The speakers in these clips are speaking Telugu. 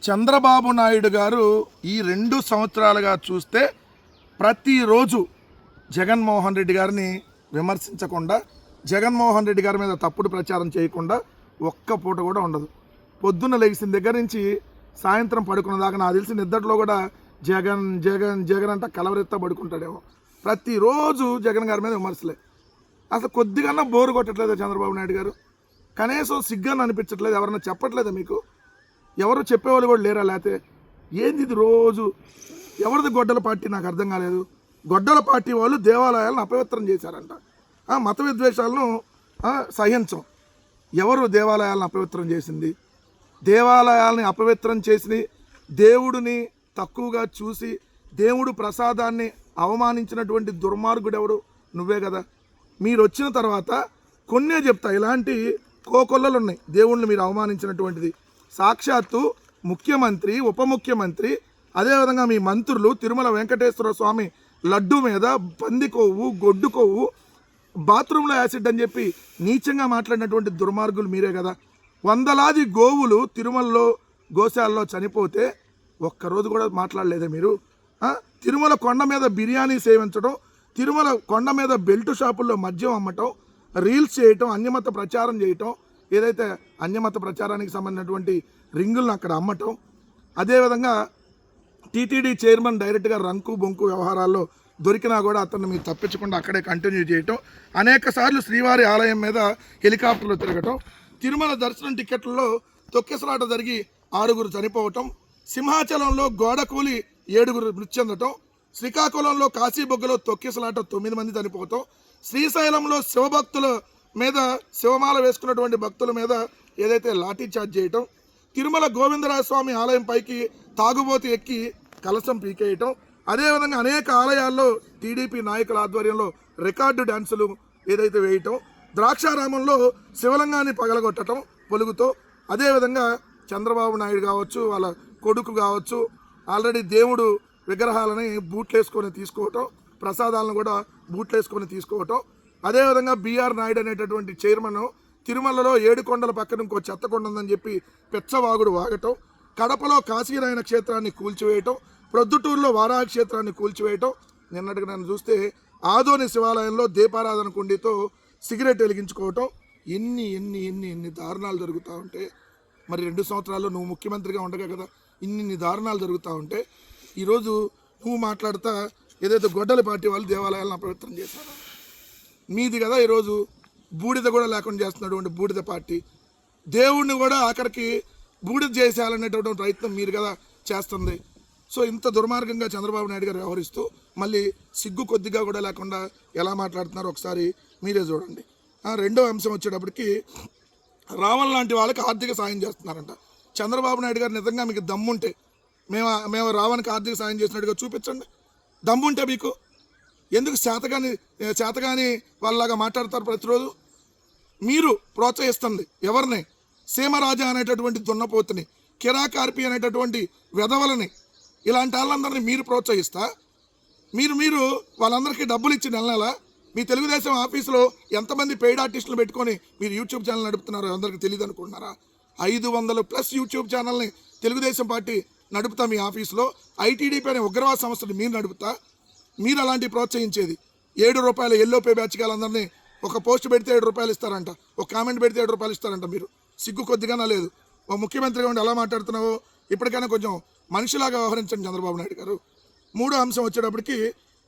చంద్రబాబు నాయుడు గారు ఈ 2 సంవత్సరాలుగా చూస్తే ప్రతిరోజు జగన్మోహన్ రెడ్డి గారిని విమర్శించకుండా, జగన్మోహన్ రెడ్డి గారి మీద తప్పుడు ప్రచారం చేయకుండా ఒక్క పూట కూడా ఉండదు. పొద్దున్న లేచిన దగ్గర నుంచి సాయంత్రం పడుకున్న దాకా నాకు తెలిసి నిద్దట్లో కూడా జగన్ జగన్ జగన్ అంట కలవరెత్తా పడుకుంటాడేమో. ప్రతిరోజు జగన్ గారి మీద విమర్శలే. అసలు కొద్దిగా బోరు కొట్టట్లేదు చంద్రబాబు నాయుడు గారు? కనీసం సిగ్గాన్ని అనిపించట్లేదు? ఎవరన్నా చెప్పట్లేదా మీకు? ఎవరు చెప్పేవాళ్ళు కూడా లేరా? లేకపోతే ఏంది ఇది రోజు? ఎవరిది గొడ్డల పార్టీ? నాకు అర్థం కాలేదు. గొడ్డల పార్టీ వాళ్ళు దేవాలయాలను అపవిత్రం చేశారంట. మత విద్వేషాలను సహించం. ఎవరు దేవాలయాలను అపవిత్రం చేసింది? దేవాలయాలని అపవిత్రం చేసి దేవుడిని తక్కువగా చూసి దేవుడు ప్రసాదాన్ని అవమానించినటువంటి దుర్మార్గుడు ఎవడు? నువ్వే కదా. మీరు వచ్చిన తర్వాత కొన్నే చెప్తా, ఇలాంటి కోకొల్లలు ఉన్నాయి దేవుణ్ణి మీరు అవమానించినటువంటిది. సాక్షాత్తు ముఖ్యమంత్రి, ఉప ముఖ్యమంత్రి, అదేవిధంగా మీ మంత్రులు తిరుమల వెంకటేశ్వర స్వామి లడ్డు మీద పంది కొవ్వు, గొడ్డు కొవ్వు, బాత్రూంలో యాసిడ్ అని చెప్పి నీచంగా మాట్లాడినటువంటి దుర్మార్గులు మీరే కదా. వందలాది గోవులు తిరుమలలో గోశాలలో చనిపోతే ఒక్కరోజు కూడా మాట్లాడలేదే మీరు? తిరుమల కొండ మీద బిర్యానీ సేవించడం, తిరుమల కొండ మీద బెల్ట్ షాపుల్లో మద్యం అమ్మటం, రీల్స్ చేయటం, అన్యమత ప్రచారం చేయటం, ఏదైతే అన్యమత ప్రచారానికి సంబంధించినటువంటి రింగులను అక్కడ అమ్మటం, అదేవిధంగా టీటీడీ చైర్మన్ డైరెక్ట్గా రంకు బొంకు వ్యవహారాల్లో దొరికినా కూడా అతన్ని మీరు తప్పించకుండా అక్కడే కంటిన్యూ చేయటం, అనేక సార్లు శ్రీవారి ఆలయం మీద హెలికాప్టర్లు తిరగటం, తిరుమల దర్శనం టికెట్లలో తొక్కిసలాట జరిగి 6 చనిపోవటం, సింహాచలంలో గోడ కూలి 7 మృతి చెందటం, శ్రీకాకుళంలో కాశీబొగ్గలో తొక్కిసలాట 9 మంది చనిపోవటం, శ్రీశైలంలో శివభక్తుల మీద, శివమాల వేసుకున్నటువంటి భక్తుల మీద ఏదైతే లాఠీ చార్జ్ చేయటం, తిరుమల గోవిందరాజస్వామి ఆలయం పైకి తాగుబోతు ఎక్కి కలశం పీకేయటం, అదేవిధంగా అనేక ఆలయాల్లో టీడీపీ నాయకుల ఆధ్వర్యంలో రికార్డు డ్యాన్సులు ఏదైతే వేయటం, ద్రాక్షారామంలో శివలింగాన్ని పగలగొట్టడం పొలుగుతో, అదేవిధంగా చంద్రబాబు నాయుడు కావచ్చు, వాళ్ళ కొడుకు కావచ్చు, ఆల్రెడీ దేవుడు విగ్రహాలని బూట్లేసుకొని తీసుకోవటం, ప్రసాదాలను కూడా బూట్లేసుకొని తీసుకోవటం, అదేవిధంగా బీఆర్ నాయుడు అనేటటువంటి చైర్మన్ తిరుమలలో 7 కొండల పక్కన ఇంకో చెత్త కొండ ఉందని చెప్పి పెచ్చవాగుడు వాగటం, కడపలో కాశీనారాయణ క్షేత్రాన్ని కూల్చివేయటం, ప్రొద్దుటూరులో వారాహ క్షేత్రాన్ని కూల్చివేయటం, నిన్నటికి నన్ను చూస్తే ఆదోని శివాలయంలో దీపారాధన కుండీతో సిగరెట్ వెలిగించుకోవటం, ఎన్ని దారుణాలు జరుగుతూ ఉంటే, మరి 2 సంవత్సరాల్లో నువ్వు ముఖ్యమంత్రిగా ఉండగా కదా ఇన్ని దారుణాలు జరుగుతూ ఉంటే, ఈరోజు నువ్వు మాట్లాడుతా ఏదైతే గొడ్డల పార్టీ వాళ్ళు దేవాలయాలను అపవిత్రం చేశారు, మీది కదా ఈరోజు బూడిద కూడా లేకుండా చేస్తున్నటువంటి బూడిద పార్టీ, దేవుణ్ణి కూడా ఆఖరికి బూడిద చేసేయాలనేటువంటి ప్రయత్నం మీరు కదా చేస్తుంది. సో ఇంత దుర్మార్గంగా చంద్రబాబు నాయుడు గారు వ్యవహరిస్తూ మళ్ళీ సిగ్గు కొద్దిగా కూడా లేకుండా ఎలా మాట్లాడుతున్నారో ఒకసారి మీరే చూడండి. రెండో అంశం వచ్చేటప్పటికి రావణ్ లాంటి వాళ్ళకి ఆర్థిక సాయం చేస్తున్నారంట. చంద్రబాబు నాయుడు గారు నిజంగా మీకు దమ్ముంటే మేము రావణ్కి ఆర్థిక సాయం చేసినట్టుగా చూపించండి. దమ్ముంటే మీకు ఎందుకు చేతగాని వాళ్ళలాగా మాట్లాడతారు ప్రతిరోజు? మీరు ప్రోత్సహిస్తుంది ఎవరిని? సీమరాజా అనేటటువంటి దున్నపోతుని, కిరాకార్పి అనేటటువంటి వెధవలని, ఇలాంటి వాళ్ళందరినీ మీరు ప్రోత్సహిస్తా మీరు వాళ్ళందరికీ డబ్బులు ఇచ్చి నెల మీ తెలుగుదేశం ఆఫీసులో ఎంతమంది పెయిడ్ ఆర్టిస్టులు పెట్టుకొని మీరు యూట్యూబ్ ఛానల్ నడుపుతున్నారో అందరికీ తెలియదు అనుకుంటున్నారా? 500+ యూట్యూబ్ ఛానల్ని తెలుగుదేశం పార్టీ నడుపుతా మీ ఆఫీసులో. ఐటీడీపీ అనే ఉగ్రవాద సంస్థలు మీరు నడుపుతా. మీరు అలాంటివి ప్రోత్సహించేది. ₹7 ఎల్లో పే బ్యాచ్ వాళ్ళందరినీ ఒక పోస్ట్ పెడితే ₹7 ఇస్తారంట, ఒక కామెంట్ పెడితే ₹7 ఇస్తారంట. మీరు సిగ్గు కొద్దిగానా లేదు? ఓ ముఖ్యమంత్రిగా ఉండి ఎలా మాట్లాడుతున్నావో ఇప్పటికైనా కొంచెం మనిషిలాగా వ్యవహరించండి చంద్రబాబు నాయుడు గారు. మూడో అంశం వచ్చేటప్పటికి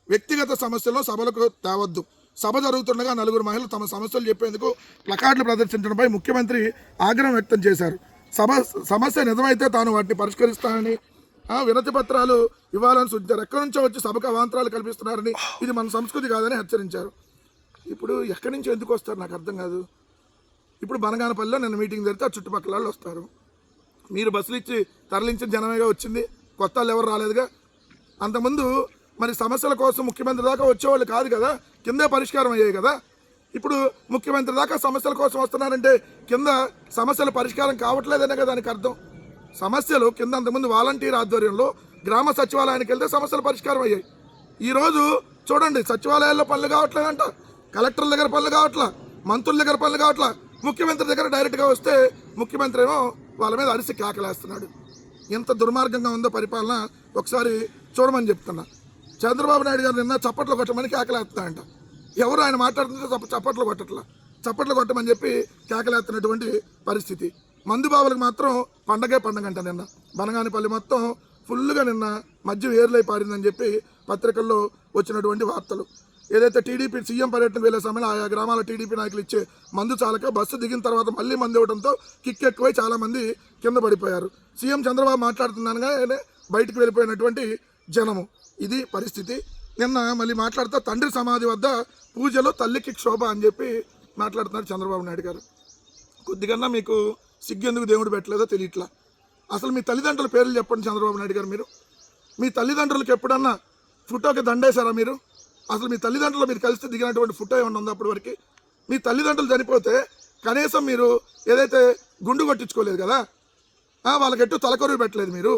వ్యక్తిగత సమస్యల్లో సభలకు తేవద్దు. సభ జరుగుతుండగా 4 మహిళలు తమ సమస్యలు చెప్పేందుకు ప్లకార్డులు ప్రదర్శించడంపై ముఖ్యమంత్రి ఆగ్రహం వ్యక్తం చేశారు. సమస్య నిజమైతే తాను వాటిని పరిష్కరిస్తానని, వినతి పత్రాలు ఇవ్వాలని సూచించారు. ఎక్కడి నుంచో వచ్చి సభకు అవాంతరాలు కల్పిస్తున్నారని, ఇది మన సంస్కృతి కాదని హెచ్చరించారు. ఇప్పుడు ఎక్కడి నుంచో ఎందుకు వస్తారు నాకు అర్థం కాదు. ఇప్పుడు బనగానపల్లిలో నిన్న మీటింగ్ జరిగితే ఆ చుట్టుపక్కల వాళ్ళు వస్తారు. మీరు బస్సులు ఇచ్చి తరలించిన జనమేగా వచ్చింది, కొత్త వాళ్ళు ఎవరు రాలేదుగా. అంతకుముందు మరి సమస్యల కోసం ముఖ్యమంత్రి దాకా వచ్చేవాళ్ళు కాదు కదా, కిందే పరిష్కారం అయ్యాయి కదా. ఇప్పుడు ముఖ్యమంత్రి దాకా సమస్యల కోసం వస్తున్నారంటే కింద సమస్యల పరిష్కారం కావట్లేదనే కదా దానికి అర్థం. సమస్యలు కింద అంతకుముందు వాలంటీర్ ఆధ్వర్యంలో గ్రామ సచివాలయానికి వెళ్తే సమస్యల పరిష్కారం అయ్యాయి. ఈరోజు చూడండి, సచివాలయాల్లో పనులు కావట్లేదంట, కలెక్టర్ల దగ్గర పనులు కావట్లా, మంత్రుల దగ్గర పనులు కావట్లా, ముఖ్యమంత్రి దగ్గర డైరెక్ట్గా వస్తే ముఖ్యమంత్రి ఏమో వాళ్ళ మీద అరిసి కేకలేస్తున్నాడు. ఎంత దుర్మార్గంగా ఉందో పరిపాలన ఒకసారి చూడమని చెప్తున్నా. చంద్రబాబు నాయుడు గారు నిన్న చప్పట్లు కొట్టమని కేకలేస్తున్నాయంట. ఎవరు ఆయన మాట్లాడుతుంటే చప్పట్లు కొట్టమని చెప్పి కేకలేస్తున్నటువంటి పరిస్థితి. మందుబాబులకు మాత్రం పండగే పండగంట. నిన్న బనగానిపల్లి మొత్తం ఫుల్గా నిన్న మద్యం ఏర్లై పారిందని చెప్పి పత్రికల్లో వచ్చినటువంటి వార్తలు. ఏదైతే టీడీపీ సీఎం పర్యటనకు వెళ్ళే సమయంలో ఆయా గ్రామాల టీడీపీ నాయకులు ఇచ్చే మందు చాలక బస్సు దిగిన తర్వాత మళ్ళీ మందు ఇవ్వడంతో కిక్ ఎక్కువై చాలామంది కింద పడిపోయారు. సీఎం చంద్రబాబు మాట్లాడుతున్నానుగానే బయటకు వెళ్ళిపోయినటువంటి జనము. ఇది పరిస్థితి. నిన్న మళ్ళీ మాట్లాడుతూ తండ్రి సమాధి వద్ద పూజలు తల్లికి క్షోభ అని చెప్పి మాట్లాడుతున్నారు చంద్రబాబు నాయుడు గారు. కొద్దిగన్నా మీకు సిగ్గెందుకు దేవుడు పెట్టలేదో తెలియట్లా. అసలు మీ తల్లిదండ్రుల పేర్లు చెప్పండి చంద్రబాబు నాయుడు గారు. మీరు మీ తల్లిదండ్రులకు ఎప్పుడన్నా ఫోటోకి దండేశారా మీరు? అసలు మీ తల్లిదండ్రులు మీరు కలిసి దిగినటువంటి ఫోటో ఏమన్నా ఉందో అప్పటి వరకు? మీ తల్లిదండ్రులు చనిపోతే కనీసం మీరు ఏదైతే గుండు కొట్టించుకోలేదు కదా, వాళ్ళకి ఎట్టు తలకొరువు పెట్టలేదు మీరు.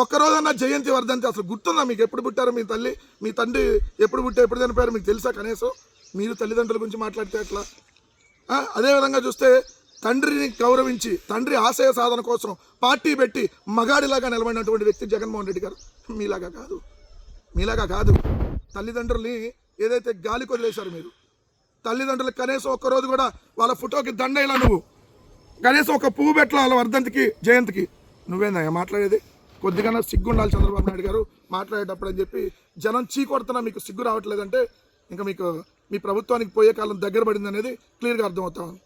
ఒక్కరోజన్నా జయంతి వర్ధంతి అసలు గుర్తుందా మీకు? ఎప్పుడు పుట్టారు మీ తల్లి మీ తండ్రి, ఎప్పుడు చనిపోయారు మీకు తెలుసా? కనీసం మీరు తల్లిదండ్రుల గురించి మాట్లాడితే ఎట్లా? అదేవిధంగా చూస్తే తండ్రిని గౌరవించి తండ్రి ఆశయ సాధన కోసం పార్టీ పెట్టి మగాడిలాగా నిలబడినటువంటి వ్యక్తి జగన్మోహన్ రెడ్డి గారు. మీలాగా కాదు. తల్లిదండ్రుల్ని ఏదైతే గాలి కొదిలేశారు మీరు, తల్లిదండ్రులకు కనీసం ఒక్కరోజు కూడా వాళ్ళ ఫోటోకి దండ ఇలా నువ్వు కనీసం ఒక పువ్వు పెట్టాల వాళ్ళ వర్ధంతికి జయంతికి. నువ్వేందా మాట్లాడేది? కొద్దిగా సిగ్గు ఉండాలి చంద్రబాబు నాయుడు గారు మాట్లాడేటప్పుడు అని చెప్పి జనం చీకొడుతున్నా మీకు సిగ్గు రావట్లేదంటే ఇంకా మీకు మీ ప్రభుత్వానికి పోయే కాలం దగ్గర పడింది అనేది క్లియర్గా అర్థమవుతా ఉంది.